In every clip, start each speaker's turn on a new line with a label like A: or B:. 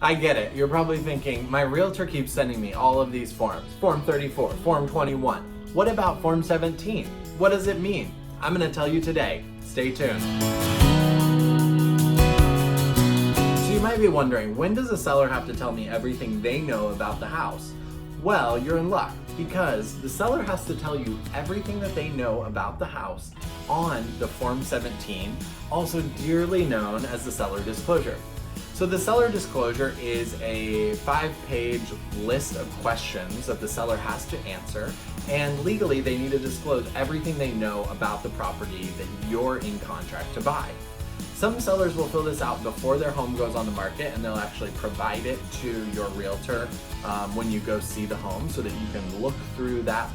A: I get it. You're probably thinking, my realtor keeps sending me all of these forms. Form 34, Form 21. What about Form 17? What does it mean? I'm gonna tell you today. Stay tuned. So you might be wondering, when does a seller have to tell me everything they know about the house? Well, you're in luck, because the seller has to tell you everything that they know about the house on the Form 17, also dearly known as the seller disclosure. So the seller disclosure is a 5-page list of questions that the seller has to answer, and legally they need to disclose everything they know about the property that you're in contract to buy. Some sellers will fill this out before their home goes on the market, and they'll actually provide it to your realtor when you go see the home, so that you can look through that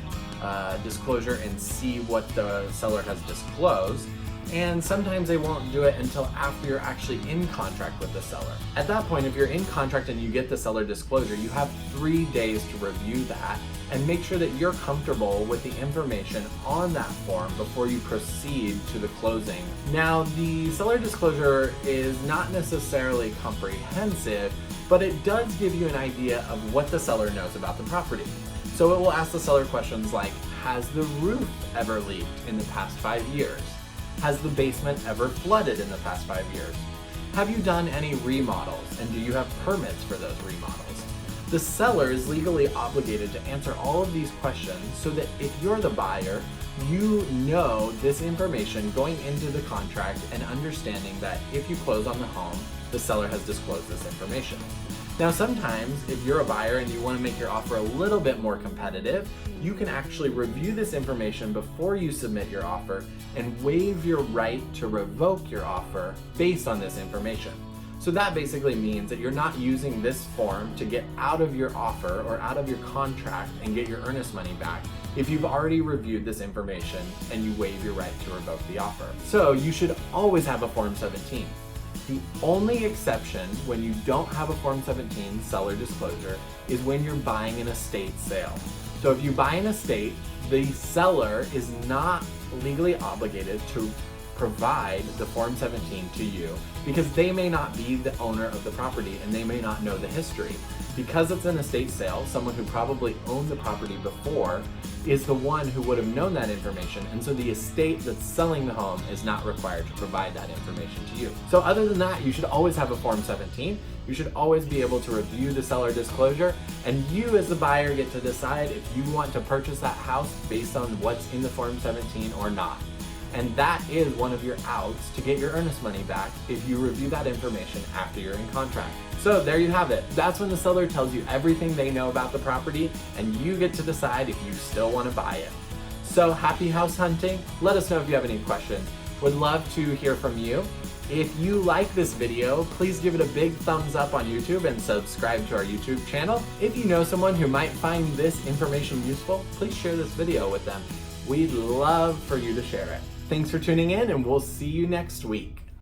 A: disclosure and see what the seller has disclosed. And sometimes they won't do it until after you're actually in contract with the seller. At that point, if you're in contract and you get the seller disclosure, you have 3 days to review that and make sure that you're comfortable with the information on that form before you proceed to the closing. Now, the seller disclosure is not necessarily comprehensive, but it does give you an idea of what the seller knows about the property. So it will ask the seller questions like, has the roof ever leaked in the past 5 years? Has the basement ever flooded in the past 5 years? Have you done any remodels, and do you have permits for those remodels? The seller is legally obligated to answer all of these questions so that if you're the buyer, you know this information going into the contract and understanding that if you close on the home, the seller has disclosed this information. Now, sometimes if you're a buyer and you want to make your offer a little bit more competitive, you can actually review this information before you submit your offer and waive your right to revoke your offer based on this information. So that basically means that you're not using this form to get out of your offer or out of your contract and get your earnest money back if you've already reviewed this information and you waive your right to revoke the offer. So you should always have a Form 17. The only exception when you don't have a Form 17 seller disclosure is when you're buying an estate sale. So if you buy an estate, the seller is not legally obligated to provide the Form 17 to you because they may not be the owner of the property and they may not know the history. Because it's an estate sale, someone who probably owned the property before is the one who would have known that information, and so the estate that's selling the home is not required to provide that information to you. So other than that, you should always have a Form 17. You should always be able to review the seller disclosure, and you as the buyer get to decide if you want to purchase that house based on what's in the Form 17 or not. And that is one of your outs to get your earnest money back if you review that information after you're in contract. So there you have it. That's when the seller tells you everything they know about the property, and you get to decide if you still want to buy it. So happy house hunting. Let us know if you have any questions. Would love to hear from you. If you like this video, please give it a big thumbs up on YouTube and subscribe to our YouTube channel. If you know someone who might find this information useful, please share this video with them. We'd love for you to share it. Thanks for tuning in, and we'll see you next week.